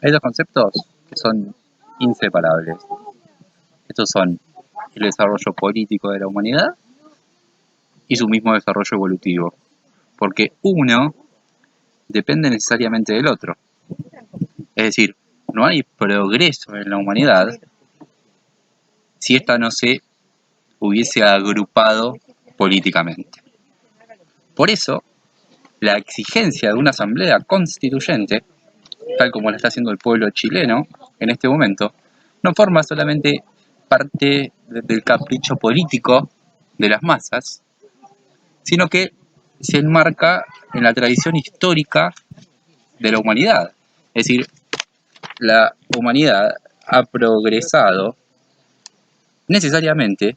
Hay dos conceptos que son inseparables. Estos son el desarrollo político de la humanidad y su mismo desarrollo evolutivo. Porque uno depende necesariamente del otro. Es decir, no hay progreso en la humanidad si ésta no se hubiese agrupado políticamente. Por eso, la exigencia de una asamblea constituyente, tal como la está haciendo el pueblo chileno en este momento, no forma solamente parte del capricho político de las masas, sino que se enmarca en la tradición histórica de la humanidad. Es decir, la humanidad ha progresado necesariamente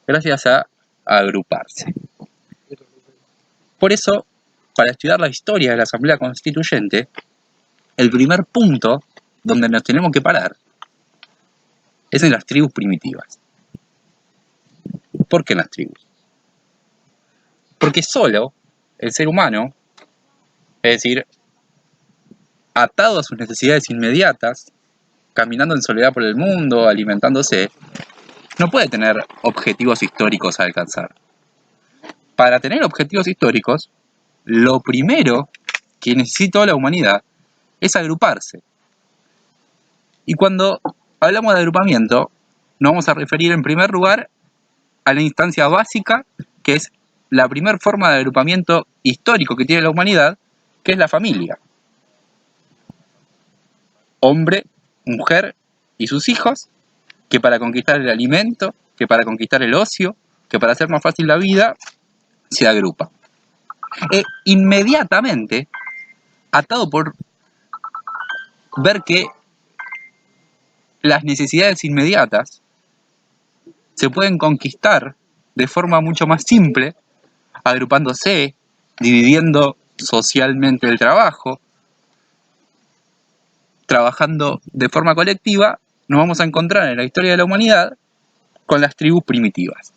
gracias a agruparse. Por eso, para estudiar la historia de la Asamblea Constituyente, el primer punto donde nos tenemos que parar es en las tribus primitivas. ¿Por qué en las tribus? Porque solo el ser humano, es decir, atado a sus necesidades inmediatas, caminando en soledad por el mundo, alimentándose, no puede tener objetivos históricos a alcanzar. Para tener objetivos históricos, lo primero que necesita la humanidad es agruparse. Y cuando hablamos de agrupamiento, nos vamos a referir en primer lugar a la instancia básica, que es la primera forma de agrupamiento histórico que tiene la humanidad, que es la familia. Hombre, mujer y sus hijos, que para conquistar el alimento, que para conquistar el ocio, que para hacer más fácil la vida, se agrupa. E inmediatamente, atado por ver que las necesidades inmediatas se pueden conquistar de forma mucho más simple, agrupándose, dividiendo socialmente el trabajo, trabajando de forma colectiva, nos vamos a encontrar en la historia de la humanidad con las tribus primitivas.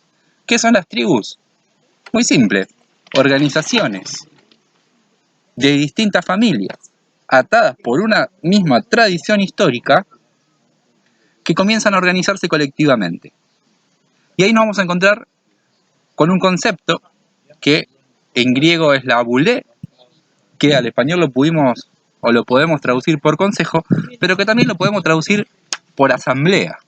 ¿Qué son las tribus? Muy simple, organizaciones de distintas familias, atadas por una misma tradición histórica, que comienzan a organizarse colectivamente. Y ahí nos vamos a encontrar con un concepto que en griego es la boulé, que al español lo pudimos o lo podemos traducir por consejo, pero que también lo podemos traducir por asamblea.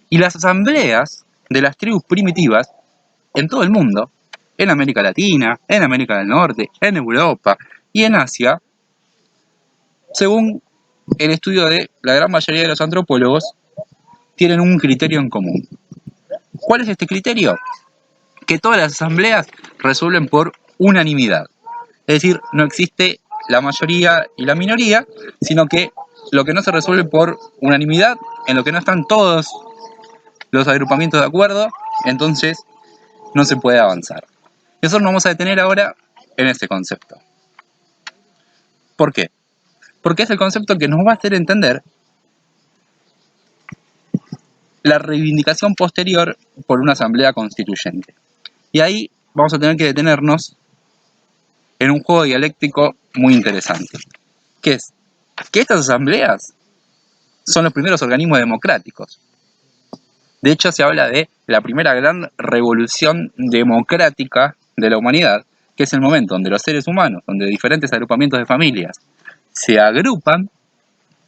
Y las asambleas de las tribus primitivas en todo el mundo, en América Latina, en América del Norte, en Europa y en Asia, según el estudio de la gran mayoría de los antropólogos, tienen un criterio en común. ¿Cuál es este criterio? Que todas las asambleas resuelven por unanimidad. Es decir, no existe la mayoría y la minoría, sino que lo que no se resuelve por unanimidad, en lo que no están todos los agrupamientos de acuerdo, entonces no se puede avanzar. Eso nos vamos a detener ahora en este concepto. ¿Por qué? Porque es el concepto que nos va a hacer entender la reivindicación posterior por una asamblea constituyente. Y ahí vamos a tener que detenernos en un juego dialéctico muy interesante, que es que estas asambleas son los primeros organismos democráticos. De hecho, se habla de la primera gran revolución democrática de la humanidad, que es el momento donde los seres humanos, donde diferentes agrupamientos de familias se agrupan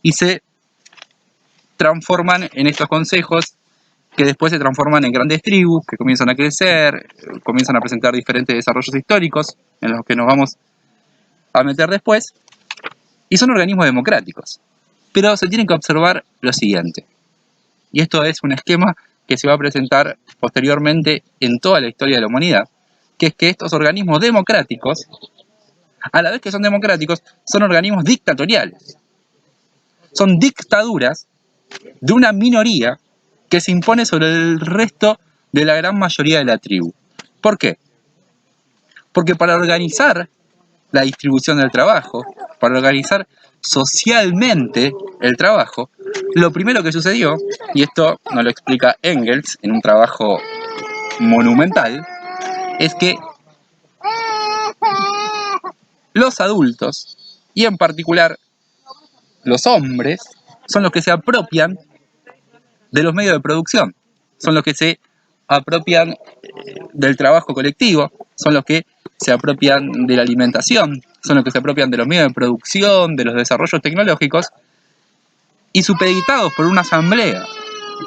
y se transforman en estos consejos, que después se transforman en grandes tribus, que comienzan a crecer, comienzan a presentar diferentes desarrollos históricos, en los que nos vamos a meter después, y son organismos democráticos. Pero se tiene que observar lo siguiente, y esto es un esquema que se va a presentar posteriormente en toda la historia de la humanidad, que es que estos organismos democráticos, a la vez que son democráticos, son organismos dictatoriales. Son dictaduras de una minoría que se impone sobre el resto de la gran mayoría de la tribu. ¿Por qué? Porque para organizar la distribución del trabajo, para organizar socialmente el trabajo, lo primero que sucedió, y esto nos lo explica Engels en un trabajo monumental, es que los adultos, y en particular los hombres son los que se apropian de los medios de producción, son los que se apropian del trabajo colectivo, son los que se apropian de la alimentación, son los que se apropian de los medios de producción, de los desarrollos tecnológicos, y supeditados por una asamblea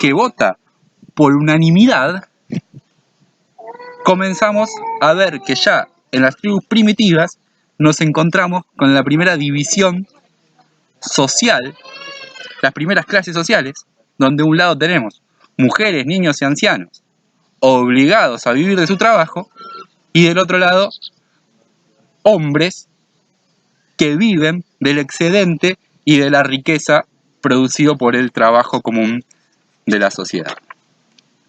que vota por unanimidad, comenzamos a ver que ya en las tribus primitivas nos encontramos con la primera división social, las primeras clases sociales, donde de un lado tenemos mujeres, niños y ancianos obligados a vivir de su trabajo, y del otro lado hombres que viven del excedente y de la riqueza producido por el trabajo común de la sociedad.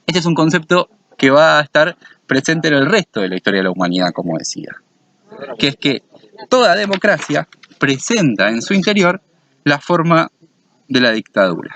Este es un concepto que va a estar presente en el resto de la historia de la humanidad, como decía, que es que toda democracia presenta en su interior la forma de la dictadura.